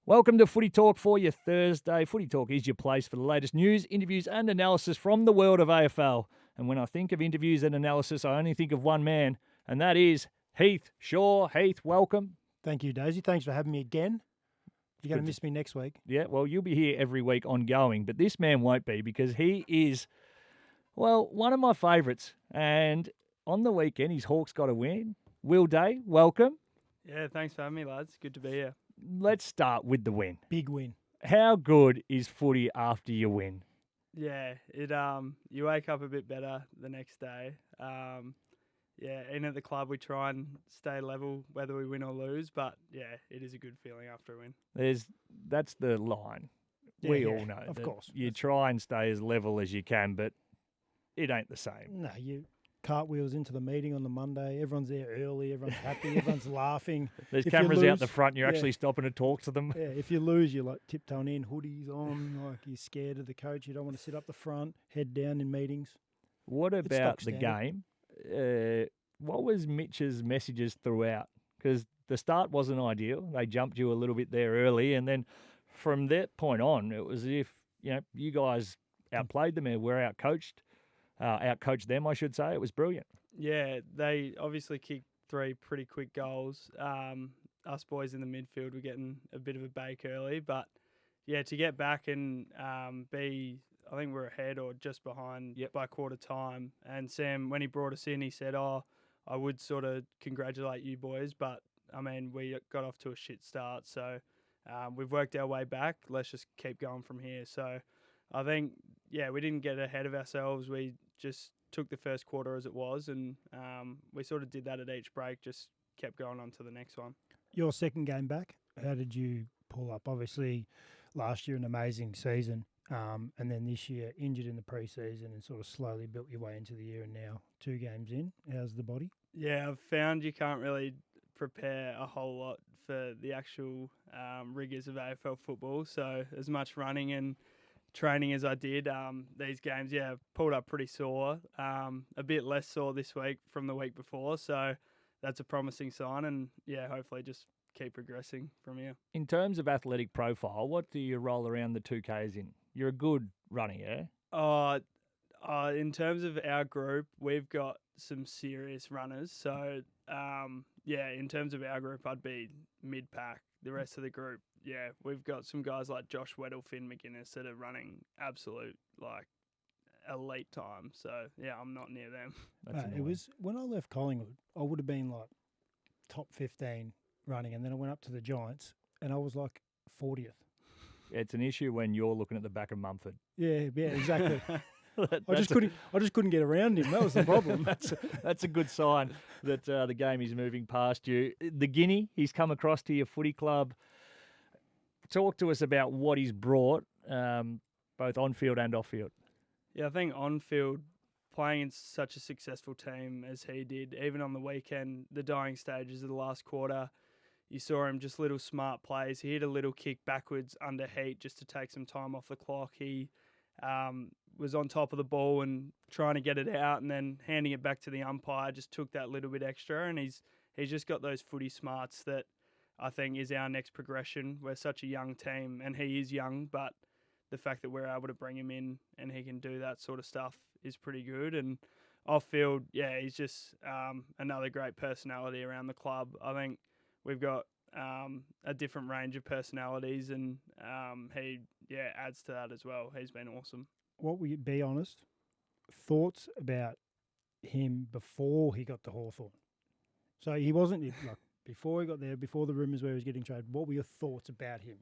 Welcome to Footy Talk for your Thursday. Footy Talk is your place for the latest news, interviews and analysis from the world of AFL. And when I think of interviews and analysis, I only think of one man, and that is Heath Shaw. Heath, welcome. Thank you, Daisy. Thanks for having me again. You're going to miss me next week. Yeah, well, you'll be here every week ongoing, but this man won't be because he is, well, one of my favourites. And on the weekend, his Hawks got a win. Will Day, welcome. Yeah, thanks for having me, lads. Good to be here. Let's start with the win. Big win. How good is footy after you win? Yeah, you wake up a bit better the next day. In at the club we try and stay level whether we win or lose, but yeah, it is a good feeling after a win. That's the line. Yeah, We all know. of course. You try and stay as level as you can, but it ain't the same. No, you cartwheels into the meeting on the Monday. Everyone's there early. Everyone's happy. Everyone's laughing. There's If cameras you out the lose- front. You're yeah. actually stopping to talk to them. Yeah, if you lose, you're like tiptoeing in, hoodies on, like you're scared of the coach. You don't want to sit up the front, head down in meetings. What It's about stock the standard. game? What was Mitch's messages throughout? Because the start wasn't ideal. They jumped you a little bit there early, and then from that point on, it was as if you guys outplayed them and were outcoached them, I should say. It was brilliant. Yeah, they obviously kicked 3 pretty quick goals. Us boys in the midfield were getting a bit of a bake early, but yeah, to get back and I think we're ahead or just behind by quarter time. And Sam, when he brought us in, he said, I would sort of congratulate you boys, but I mean, we got off to a shit start. So we've worked our way back. Let's just keep going from here. So I think, we didn't get ahead of ourselves. We just took the first quarter as it was, and we sort of did that at each break, just kept going on to the next one. Your second game back, how did you pull up? Obviously, last year an amazing season, and then this year injured in the pre-season and sort of slowly built your way into the year, and now 2 games in. How's the body? Yeah, I've found you can't really prepare a whole lot for the actual rigours of AFL football. So as much running and training as I did, these games, pulled up pretty sore. A bit less sore this week from the week before. So that's a promising sign, and hopefully just keep progressing from here. In terms of athletic profile, what do you roll around the 2Ks in? You're a good runner, yeah? In terms of our group, we've got some serious runners. So, in terms of our group, I'd be mid-pack. The rest of the group, we've got some guys like Josh Weddle, Finn McGuinness that are running absolute, elite time. So, I'm not near them. It was when I left Collingwood, I would have been like top 15 running, and then I went up to the Giants, and I was like 40th. It's an issue when you're looking at the back of Mumford. Yeah, exactly. I just couldn't get around him. That was the problem. That's a good sign that the game is moving past you. The Guinea, he's come across to your footy club. Talk to us about what he's brought, both on field and off field. Yeah, I think on field, playing in such a successful team as he did, even on the weekend, the dying stages of the last quarter, you saw him just little smart plays. He hit a little kick backwards under heat just to take some time off the clock. He was on top of the ball and trying to get it out and then handing it back to the umpire, just took that little bit extra, and he's just got those footy smarts that I think is our next progression. We're such a young team, and he is young, but the fact that we're able to bring him in and he can do that sort of stuff is pretty good. And off field, he's just another great personality around the club. I think we've got a different range of personalities, and he adds to that as well. He's been awesome. What will you be honest? Thoughts about him before he got to Hawthorn? So he wasn't like before he got there, before the rumours where he was getting traded. What were your thoughts about him?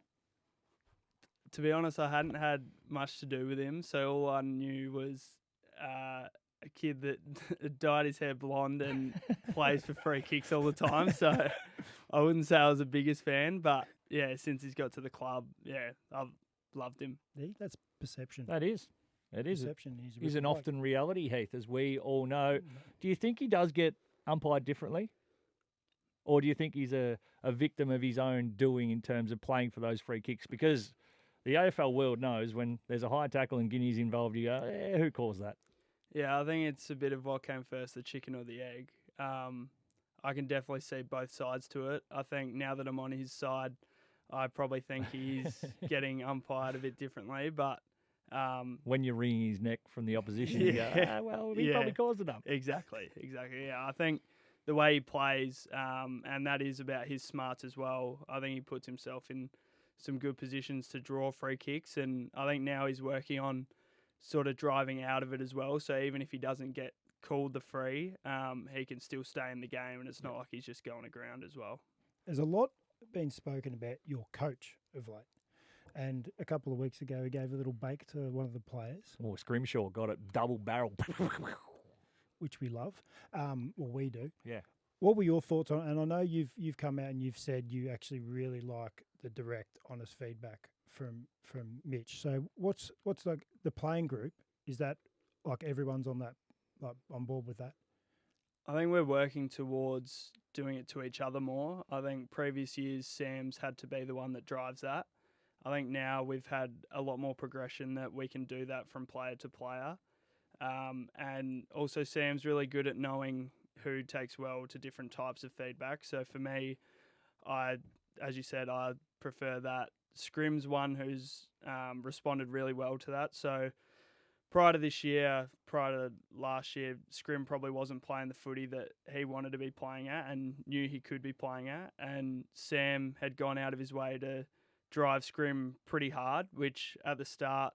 To be honest, I hadn't had much to do with him, so all I knew was a kid that dyed his hair blonde and plays for free kicks all the time. So I wouldn't say I was the biggest fan, but since he's got to the club, I've loved him. That's perception. That is. It is. Perception Isn't often reality, Heath, as we all know. Do you think he does get umpired differently? Or do you think he's a victim of his own doing in terms of playing for those free kicks? Because the AFL world knows when there's a high tackle and Guinea's involved, you go, who caused that? Yeah, I think it's a bit of what came first, the chicken or the egg. I can definitely see both sides to it. I think now that I'm on his side, I probably think he's getting umpired a bit differently, but When you're wringing his neck from the opposition, you go, well, he probably caused enough. Exactly. Yeah, I think the way he plays, and that is about his smarts as well. I think he puts himself in some good positions to draw free kicks, and I think now he's working on sort of driving out of it as well. So even if he doesn't get called the free, he can still stay in the game, and it's not like he's just going to ground as well. There's a lot been spoken about your coach of late. And a couple of weeks ago, he gave a little bake to one of the players. Oh, Scrimshaw got it double barrel. Which we love. We do. Yeah. What were your thoughts on? And I know you've come out and you've said you actually really like the direct, honest feedback from Mitch. So what's like the playing group? Is that like everyone's on that, like on board with that? I think we're working towards doing it to each other more. I think previous years Sam's had to be the one that drives that. I think now we've had a lot more progression that we can do that from player to player. And also Sam's really good at knowing who takes well to different types of feedback. So for me, as you said, I prefer that. Scrim's one who's responded really well to that. So prior to last year, Scrim probably wasn't playing the footy that he wanted to be playing at and knew he could be playing at. And Sam had gone out of his way to drive Scrim pretty hard, which at the start,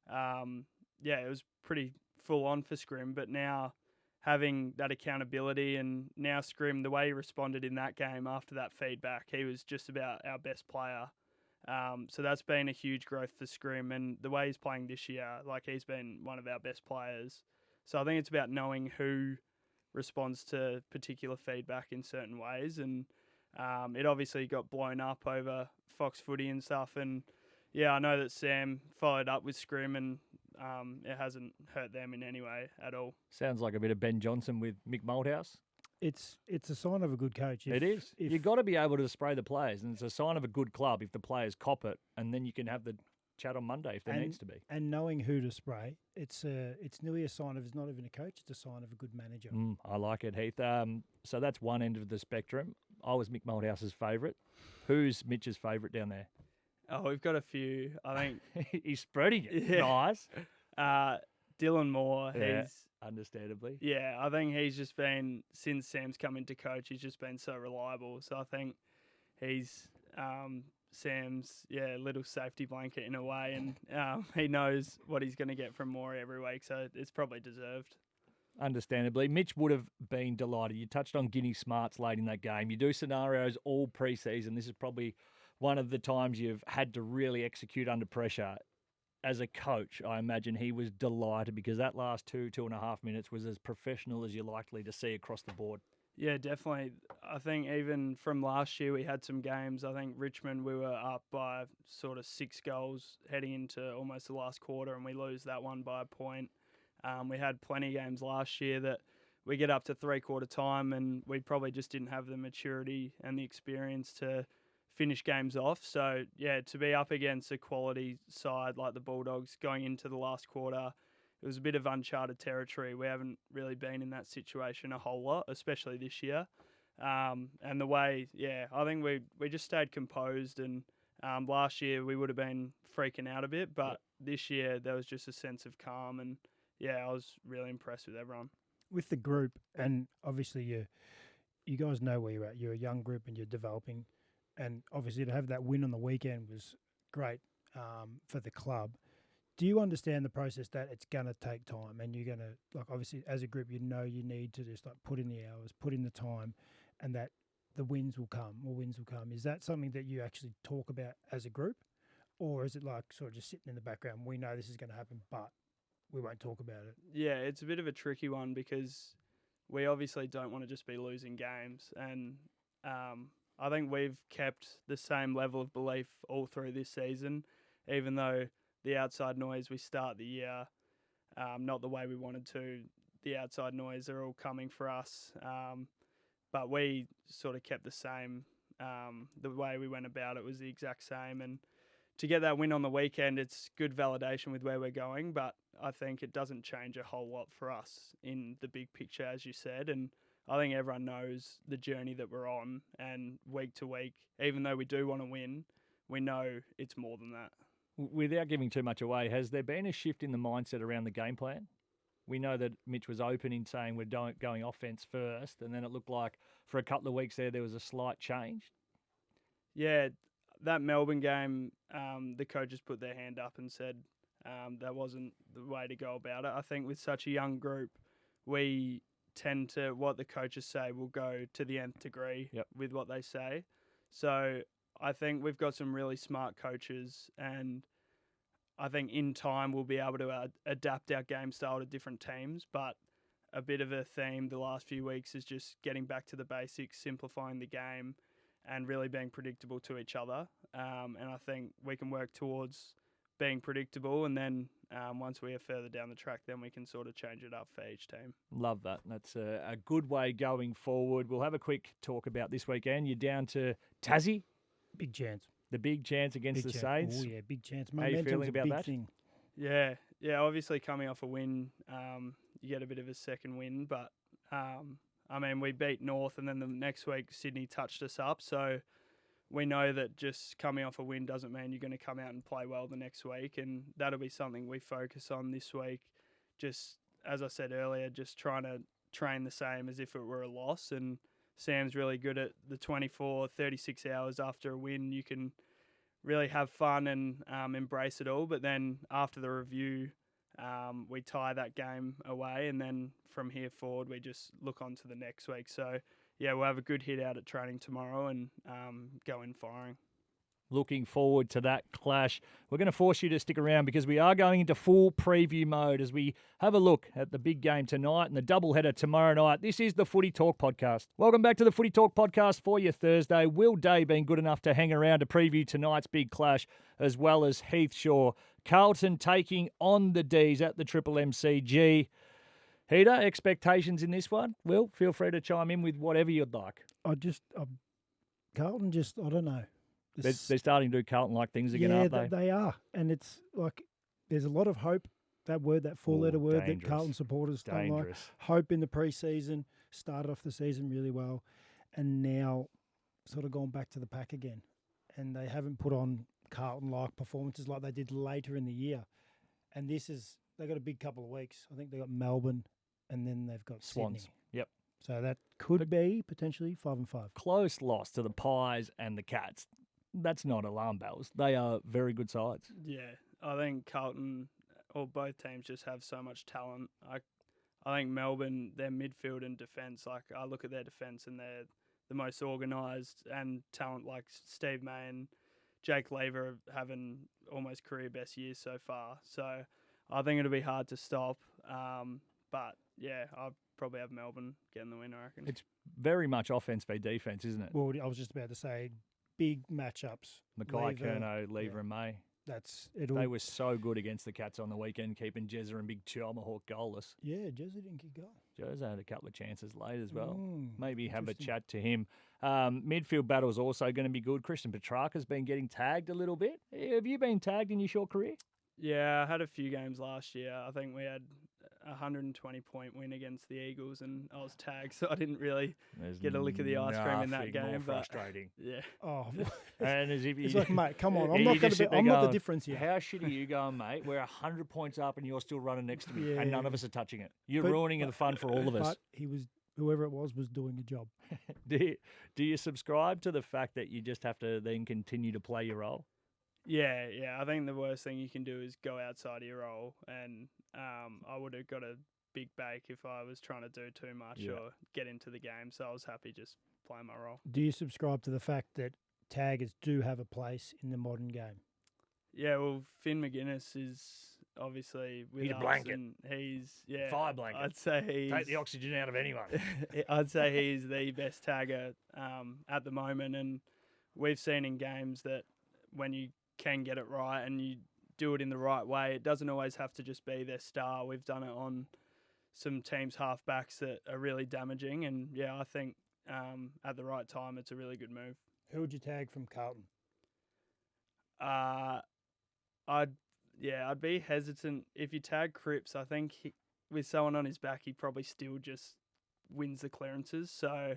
it was pretty full on for Scrim. But now having that accountability, and now Scrim, the way he responded in that game after that feedback, he was just about our best player. So that's been a huge growth for Scrim, and the way he's playing this year, like he's been one of our best players. So I think it's about knowing who responds to particular feedback in certain ways, and it obviously got blown up over Fox Footy and stuff, and I know that Sam followed up with Scrim, and it hasn't hurt them in any way at all. Sounds like a bit of Ben Johnson with Mick Malthouse. It's a sign of a good coach. It is. You've got to be able to spray the players, and it's a sign of a good club if the players cop it, and then you can have the chat on Monday if there needs to be. And knowing who to spray, it's nearly a sign of, it's not even a coach, it's a sign of a good manager. I like it, Heath. So that's one end of the spectrum. I was Mick Malthouse's favourite. Who's Mitch's favourite down there? Oh, we've got a few. I think he's spreading it. Yeah. Nice. Dylan Moore. Yeah, he's understandably. Yeah, I think he's just been, since Sam's come into coach, he's just been so reliable. So I think he's Sam's little safety blanket in a way, and he knows what he's going to get from Moore every week. So it's probably deserved. Understandably. Mitch would have been delighted. You touched on Guinea smarts late in that game. You do scenarios all pre-season. This is probably one of the times you've had to really execute under pressure. As a coach, I imagine he was delighted because that last 2.5 minutes was as professional as you're likely to see across the board. Yeah, definitely. I think even from last year, we had some games. I think Richmond, we were up by sort of 6 goals heading into almost the last quarter, and we lose that one by a point. We had plenty of games last year that we get up to 3/4 time, and we probably just didn't have the maturity and the experience to finish games off. So, to be up against a quality side like the Bulldogs going into the last quarter, it was a bit of uncharted territory. We haven't really been in that situation a whole lot, especially this year. And the way, I think we just stayed composed, and last year we would have been freaking out a bit, but this year there was just a sense of calm, and I was really impressed with everyone. With the group, and obviously you guys know where you're at. You're a young group and you're developing. And obviously to have that win on the weekend was great for the club. Do you understand the process that it's going to take time, and you're going to, like, obviously as a group, you need to just like put in the hours, put in the time, and that the wins will come. Is that something that you actually talk about as a group, or is it like sort of just sitting in the background? We know this is going to happen, but we won't talk about it. Yeah, it's a bit of a tricky one because we obviously don't want to just be losing games, and I think we've kept the same level of belief all through this season, even though the outside noise we start the year, not the way we wanted to. The outside noise are all coming for us, but we sort of kept the same. The way we went about it was the exact same, and to get that win on the weekend, it's good validation with where we're going, but I think it doesn't change a whole lot for us in the big picture, as you said, and I think everyone knows the journey that we're on, and week to week, even though we do want to win, we know it's more than that. Without giving too much away, has there been a shift in the mindset around the game plan? We know that Mitch was open in saying we're going offense first, and then it looked like for a couple of weeks there was a slight change. Yeah, that Melbourne game, the coaches put their hand up and said that wasn't the way to go about it. I think with such a young group, we tend to, what the coaches say, will go to the nth degree with what they say. So I think we've got some really smart coaches, and I think in time we'll be able to adapt our game style to different teams. But a bit of a theme the last few weeks is just getting back to the basics, simplifying the game, and really being predictable to each other. And I think we can work towards being predictable, and then once we are further down the track, then we can sort of change it up for each team. Love that. That's a good way going forward. We'll have a quick talk about this weekend. You're down to Tassie. Big chance. The big chance against the Saints. Oh, yeah, big chance. How are you feeling about that? Thing. Yeah, obviously coming off a win, you get a bit of a second win, but I mean, we beat North, and then the next week Sydney touched us up, so we know that just coming off a win doesn't mean you're going to come out and play well the next week, and that'll be something we focus on this week. Just, as I said earlier, just trying to train the same as if it were a loss, and Sam's really good at the 24, 36 hours after a win. You can really have fun and embrace it all, but then after the review, we tie that game away, and then from here forward, we just look on to the next week. So, yeah, we'll have a good hit out at training tomorrow and go in firing. Looking forward to that clash. We're going to force you to stick around because we are going into full preview mode as we have a look at the big game tonight and the doubleheader tomorrow night. This is the Footy Talk podcast. Welcome back to the Footy Talk podcast for your Thursday. Will Day being good enough to hang around to preview tonight's big clash, as well as Heath Shaw. Carlton taking on the D's at the Triple MCG. Heater, expectations in this one? Will, feel free to chime in with whatever you'd like. Carlton I don't know. They're starting to do Carlton-like things again, aren't they? They are. And it's like there's a lot of hope, that word, that four-letter word dangerous. that Carlton supporters don't like. Dangerous. Hope in the pre-season, started off the season really well, and now sort of gone back to the pack again. And they haven't put on Carlton-like performances like they did later in the year. And they got a big couple of weeks. I think they got Melbourne, and then they've got Swans. Sydney. Yep. So that could be potentially 5-5. Close loss to the Pies and the Cats. That's not alarm bells. They are very good sides. Yeah, I think Carlton, or both teams, just have so much talent. I think Melbourne, their midfield and defence, like I look at their defence and they're the most organised, and talent like Steve May and Jake Lever are having almost career best years so far. So I think it'll be hard to stop. But yeah, I'll probably have Melbourne getting the win, I reckon. It's very much offence v defence, isn't it? Well, I was just about to say, big matchups. Mackay, Curnow, Lever and May. They were so good against the Cats on the weekend, keeping Jezza and Big Tomahawk goalless. Yeah, Jezza didn't kick goal. Jezza had a couple of chances late as well. Maybe have a chat to him. Midfield battle is also going to be good. Christian Petrarca's been getting tagged a little bit. Have you been tagged in your short career? Yeah, I had a few games last year. I think we had a 120-point win against the Eagles, and I was tagged, so I didn't really get a lick of the ice cream in that game. More frustrating. Yeah. Oh, and as if it's like, mate, come on, I'm not the difference here. How shitty are you going, mate? We're 100 points up, and you're still running next to me, and none of us are touching it. You're ruining the fun for all of us. But whoever it was doing a job. Do you subscribe to the fact that you just have to then continue to play your role? Yeah. I think the worst thing you can do is go outside of your role, and I would have got a big bake if I was trying to do too much or get into the game. So I was happy just playing my role. Do you subscribe to the fact that taggers do have a place in the modern game? Yeah, well, Finn McGuinness is obviously with he's us, a blanket. and he's fire blanket. I'd say he's take the oxygen out of anyone. I'd say he's the best tagger at the moment, and we've seen in games that when you can get it right and you do it in the right way, it doesn't always have to just be their star. We've done it on some teams' halfbacks that are really damaging, and yeah, I think at the right time it's a really good move. Who would you tag from Carlton? I'd be hesitant if you tag Cripps. I think with someone on his back, he probably still just wins the clearances. So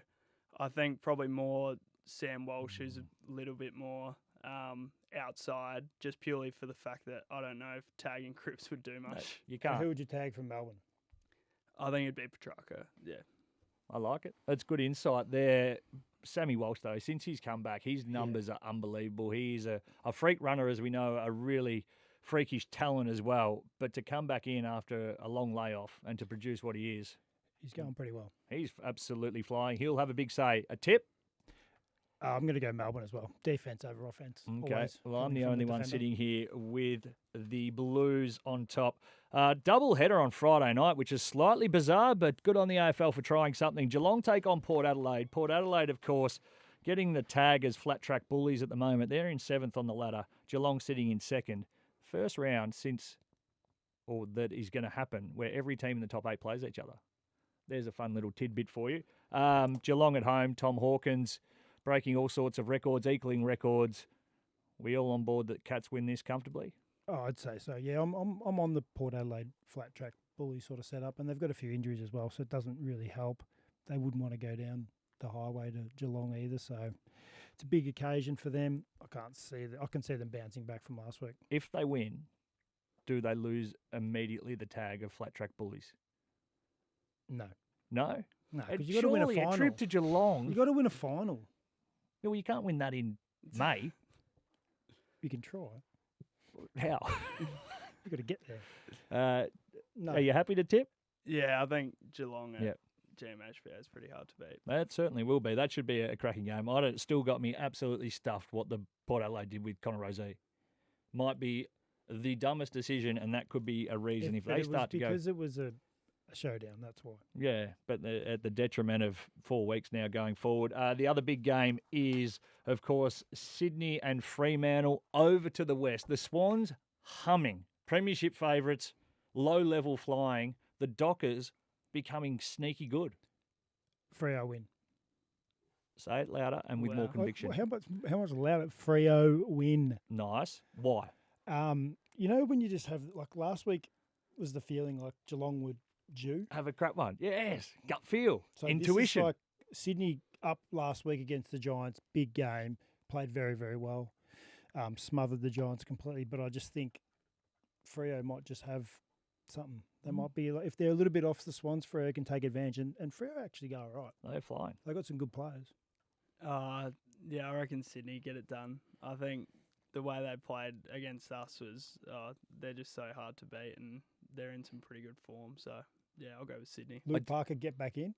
I think probably more Sam Walsh, who's a little bit more outside, just purely for the fact that I don't know if tagging Cripps would do much. You So can't. who would you tag from Melbourne? I think it'd be Petrarca. Yeah. I like it. That's good insight there. Sammy Walsh, though, since he's come back, his numbers are unbelievable. He's a freak runner, as we know, a really freakish talent as well. But to come back in after a long layoff and to produce what he is, He's going pretty well. he's absolutely flying. He'll have a big say. A tip? I'm going to go Melbourne as well. Defense over offense. Okay. Always. Well, I'm Coming the from only one defender. sitting here with the Blues on top. Double header on Friday night, which is slightly bizarre, but good on the AFL for trying something. Geelong take on Port Adelaide. Port Adelaide, of course, getting the tag as flat track bullies at the moment. They're in 7th on the ladder. Geelong sitting in 2nd. First round since, or that is going to happen, where every team in the top 8 plays each other. There's a fun little tidbit for you. Geelong at home, Tom Hawkins breaking all sorts of records, equaling records. We all on board that Cats win this comfortably? Oh, I'd say so. Yeah, I'm on the Port Adelaide flat track bully sort of setup, and they've got a few injuries as well, so it doesn't really help. They wouldn't want to go down the highway to Geelong either, so it's a big occasion for them. I can see them bouncing back from last week. If they win, do they lose immediately the tag of flat track bullies? No, No? because you got to win a Surely final. a trip to Geelong. You got to win a final. Yeah, well, you can't win that in May. You can try. How? You got to get there. No, Are you happy to tip? Yeah, I think Geelong at Yep. GMHBA is pretty hard to beat. That certainly will be. That should be a cracking game. It still got me absolutely stuffed what the Port Adelaide did with Connor Rozee. Might be the dumbest decision, and that could be a reason if but they it start was to go. because it was a showdown. That's why. Yeah, but at the detriment of 4 weeks now going forward. The other big game is, of course, Sydney and Fremantle over to the west. The Swans humming. Premiership favourites, low-level flying. The Dockers becoming sneaky good. Freo win. Say it louder and with more Wow. conviction. How much louder? Freo win. Nice. Why? You know when you just have like last week was the feeling like Geelong would due. Have a crap one. Yes. Gut feel. So Intuition. This is like Sydney up last week against the Giants, big game, played very, very well, smothered the Giants completely. But I just think Freo might just have something. They might be, if they're a little bit off the Swans, Freo can take advantage. And Freo actually go all right. They're flying. They got some good players. Yeah, I reckon Sydney get it done. I think the way they played against us was they're just so hard to beat, and they're in some pretty good form. So, yeah, I'll go with Sydney. Luke Parker get back in.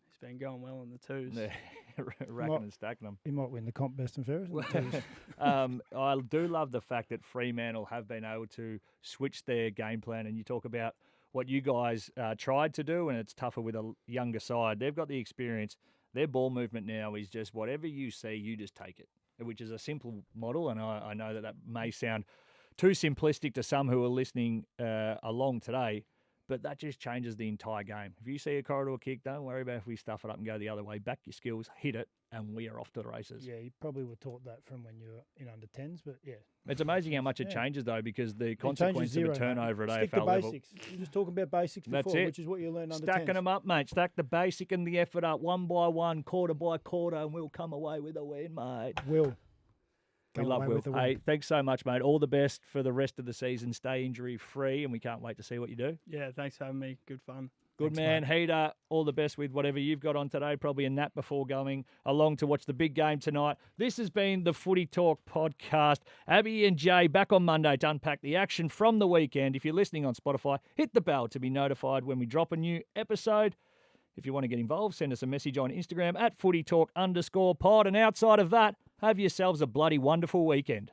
He's been going well in the twos. Yeah. Racking and stacking them. He might win the comp best and fairest. I do love the fact that Fremantle have been able to switch their game plan, and you talk about what you guys tried to do, and it's tougher with a younger side. They've got the experience. Their ball movement now is just whatever you see, you just take it, which is a simple model, and I know that may sound too simplistic to some who are listening along today, but that just changes the entire game. If you see a corridor kick, don't worry about if we stuff it up and go the other way. Back your skills, hit it, and we are off to the races. Yeah, you probably were taught that from when you were in under 10s, but yeah. It's amazing how much it Yeah. changes, though, because the It consequence changes of zero, a turnover mate. at Stick AFL to level. basics. You're just talking about basics That's before, it. which is what you learn under Stacking 10s. them up, mate. Stack the basic and the effort up one by one, quarter by quarter, and we'll come away with a win, mate. Will. We Come love away Will. with a win. Hey, thanks so much, mate. All the best for the rest of the season. Stay injury free, and we can't wait to see what you do. Yeah, thanks for having me. Good fun. Good Thanks, man, Heater. All the best with whatever you've got on today. Probably a nap before going along to watch the big game tonight. This has been the Footy Talk podcast. Abby and Jay back on Monday to unpack the action from the weekend. If you're listening on Spotify, hit the bell to be notified when we drop a new episode. If you want to get involved, send us a message on Instagram at footytalk_pod. And outside of that, have yourselves a bloody wonderful weekend.